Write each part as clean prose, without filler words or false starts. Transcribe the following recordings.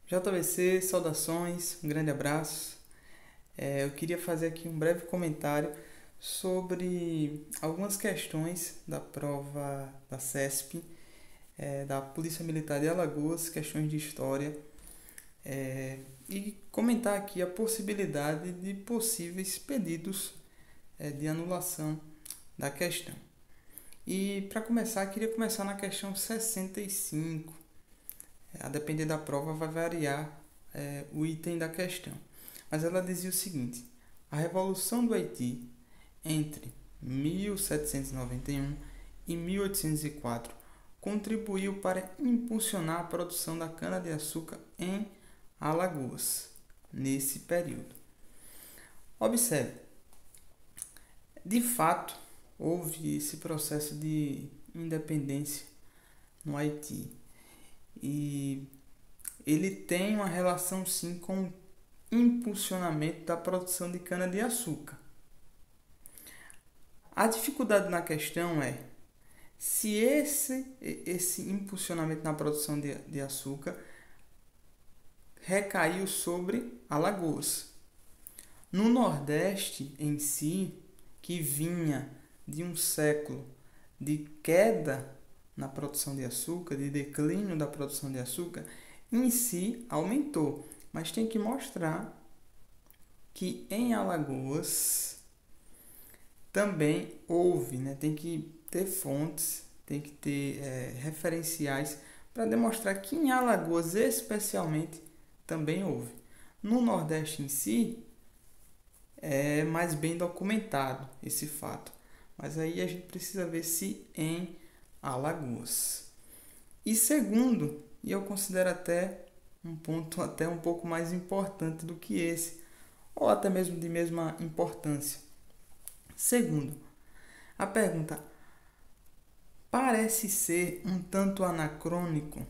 JVC, saudações, um grande abraço. Eu queria fazer aqui um breve comentário sobre algumas questões da prova da CESP, da Polícia Militar de Alagoas, questões de história, e comentar aqui a possibilidade de possíveis pedidos de anulação da questão. E para começar, queria começar na questão 65. A depender da prova vai variar o item da questão. Mas ela dizia o seguinte: a Revolução do Haiti entre 1791 e 1804 contribuiu para impulsionar a produção da cana-de-açúcar em Alagoas, nesse período. Observe, de fato, houve esse processo de independência no Haiti. E ele tem uma relação sim com o impulsionamento da produção de cana-de-açúcar. A dificuldade na questão é se esse impulsionamento na produção de açúcar recaiu sobre Alagoas. No Nordeste em si, que vinha de um século de queda na produção de açúcar, de declínio da produção de açúcar, em si aumentou. Mas tem que mostrar que em Alagoas também houve, né? Tem que ter fontes, tem que ter referenciais para demonstrar que em Alagoas especialmente também houve. No Nordeste em si é mais bem documentado esse fato, mas aí a gente precisa ver se em Alagoas. E segundo, e eu considero até um ponto até um pouco mais importante do que esse, ou até mesmo de mesma importância. Segundo, a pergunta parece ser um tanto anacrônico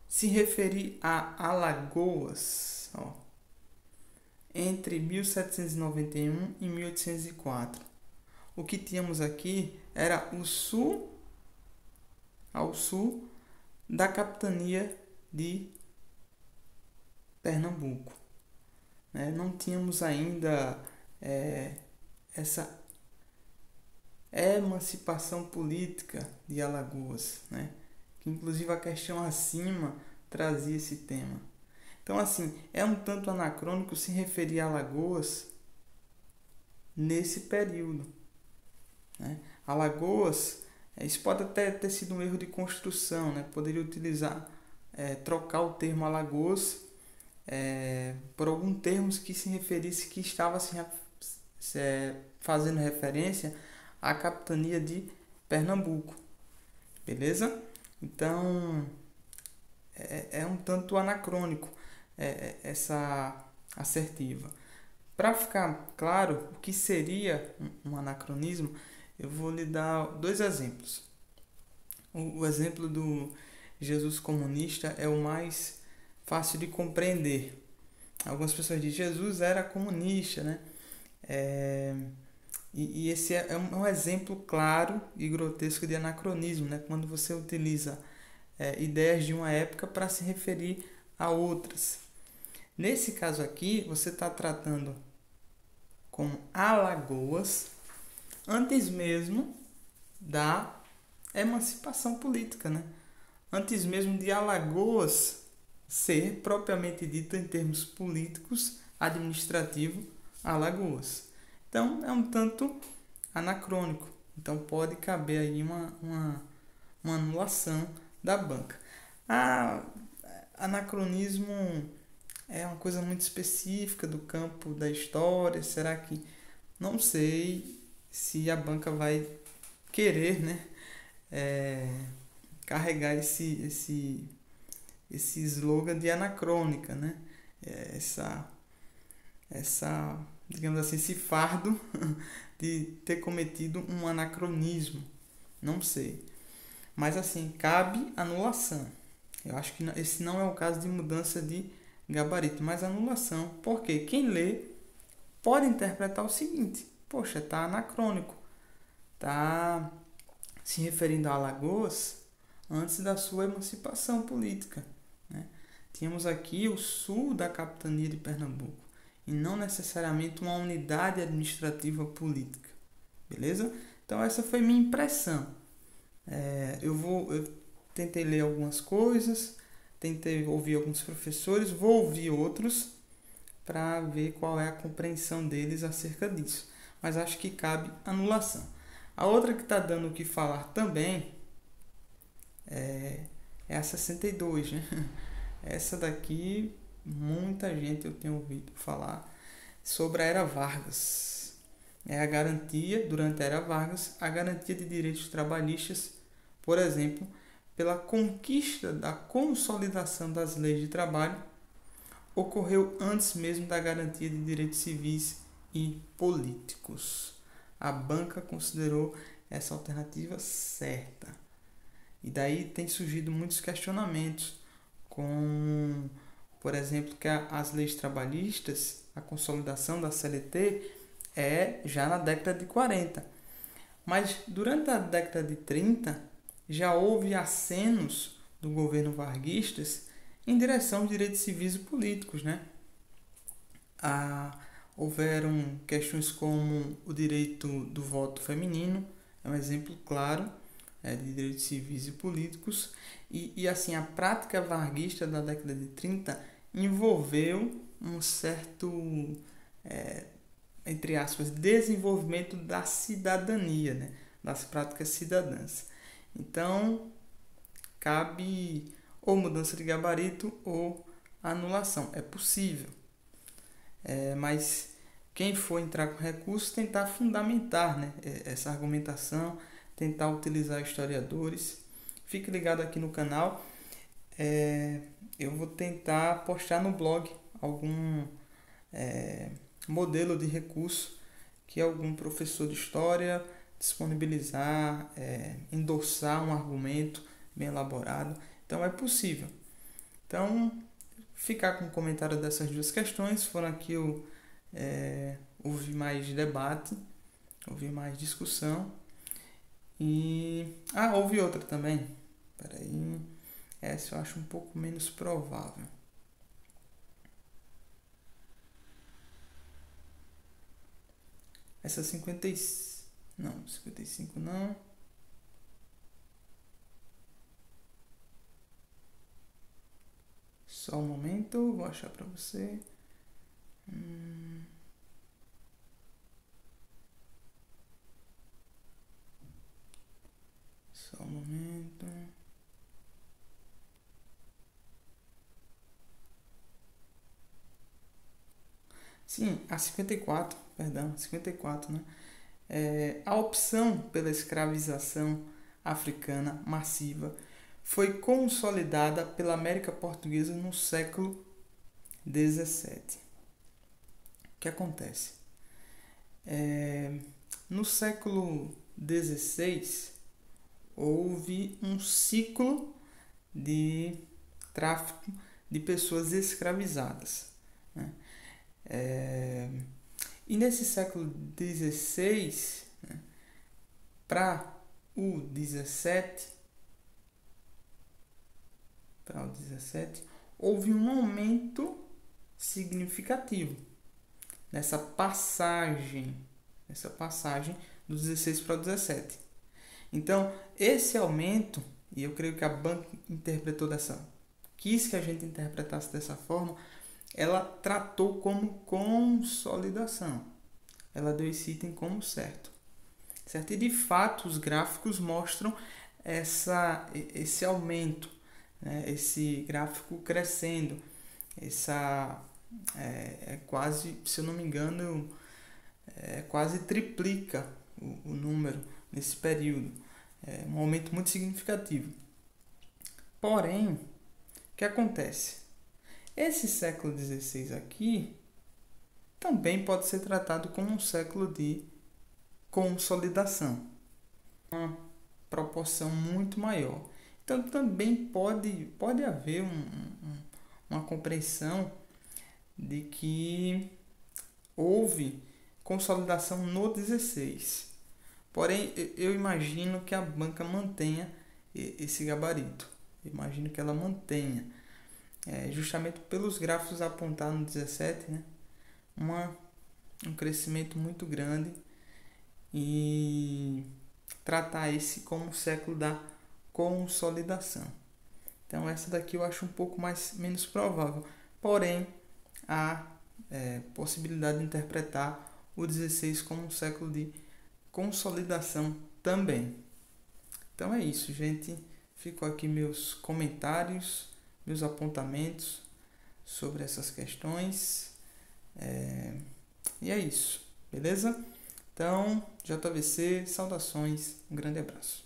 se referir a Alagoas, entre 1791 e 1804. O que tínhamos aqui era ao sul da capitania de Pernambuco. Não tínhamos ainda essa emancipação política de Alagoas, que inclusive a questão acima trazia esse tema. Então, assim, é um tanto anacrônico se referir a Alagoas nesse período. Alagoas, isso pode até ter sido um erro de construção, poderia utilizar, trocar o termo Alagoas por algum termo que se referisse que estava fazendo referência à capitania de Pernambuco, beleza? Então é um tanto anacrônico essa assertiva. Para ficar claro o que seria um anacronismo, eu vou lhe dar dois exemplos. O exemplo do Jesus comunista é o mais fácil de compreender. Algumas pessoas dizem que Jesus era comunista, E esse é um exemplo claro e grotesco de anacronismo, quando você utiliza ideias de uma época para se referir a outras. Nesse caso aqui, você está tratando como Alagoas antes mesmo da emancipação política, Antes mesmo de Alagoas ser propriamente dito em termos políticos, administrativo, Alagoas. Então, é um tanto anacrônico. Então, pode caber aí uma anulação da banca. Anacronismo é uma coisa muito específica do campo da história. Será que... Não sei se a banca vai querer, carregar esse slogan de anacrônica, essa, digamos assim, esse fardo de ter cometido um anacronismo. Não sei. Mas assim, cabe anulação. Eu acho que esse não é o caso de mudança de gabarito, mas anulação. Porque quem lê pode interpretar o seguinte: poxa, está anacrônico. Está se referindo a Alagoas antes da sua emancipação política. tínhamos aqui o sul da capitania de Pernambuco e não necessariamente uma unidade administrativa política, beleza? Então essa foi minha impressão. Eu tentei ler algumas coisas, tentei ouvir alguns professores, vou ouvir outros para ver qual é a compreensão deles acerca disso. Mas acho que cabe anulação. A outra que está dando o que falar também é a 62, né? Essa daqui, muita gente eu tenho ouvido falar sobre a Era Vargas. É a garantia, durante a Era Vargas, a garantia de direitos trabalhistas, por exemplo, pela conquista da consolidação das leis de trabalho, ocorreu antes mesmo da garantia de direitos civis e políticos. A banca considerou essa alternativa certa. E daí tem surgido muitos questionamentos, como, por exemplo, que as leis trabalhistas, a consolidação da CLT é já na década de 40. Mas durante a década de 30 já houve acenos do governo varguistas em direção aos direitos civis e políticos, né? Houveram questões como o direito do voto feminino, é um exemplo claro de direitos civis e políticos, e assim, a prática varguista da década de 30 envolveu um certo, entre aspas, desenvolvimento da cidadania, né? Das práticas cidadãs. Então, cabe ou mudança de gabarito ou anulação. É possível. Mas quem for entrar com recurso, tentar fundamentar, né, essa argumentação, tentar utilizar historiadores. Fique ligado aqui no canal. Eu vou tentar postar no blog algum modelo de recurso que algum professor de história disponibilizar, endossar um argumento bem elaborado. Então é possível. Então, ficar com o comentário dessas duas questões. Foram aqui houve mais debate, houve mais discussão. E houve outra também. Peraí. Essa eu acho um pouco menos provável. Essa 55 não. Só um momento, vou achar para você. Só um momento. Sim, a 54, perdão, 54, né? A opção pela escravização africana massiva foi consolidada pela América Portuguesa no século XVII. O que acontece? No século XVI, houve um ciclo de tráfico de pessoas escravizadas, né? E nesse século XVI, né, para o XVII, houve um aumento significativo nessa passagem do 16 para o 17. Então, esse aumento, e eu creio que a banca interpretou quis que a gente interpretasse dessa forma, ela tratou como consolidação. Ela deu esse item como certo. E de fato, os gráficos mostram esse aumento, né? Esse gráfico crescendo. Quase, se eu não me engano, quase triplica o número nesse período. É um aumento muito significativo. Porém, o que acontece? Esse século XVI aqui também pode ser tratado como um século de consolidação, uma proporção muito maior. Então também pode haver uma compreensão de que houve consolidação no 16. Porém, eu imagino que a banca mantenha esse gabarito. Eu imagino que ela mantenha. justamente pelos gráficos apontar no 17, né? Um crescimento muito grande e tratar esse como o século da consolidação. Então essa daqui eu acho um pouco menos provável, porém há possibilidade de interpretar o 16 como um século de consolidação também. Então é isso, gente. Ficou aqui meus comentários, meus apontamentos sobre essas questões. E é isso, beleza? Então, JVC, saudações, um grande abraço.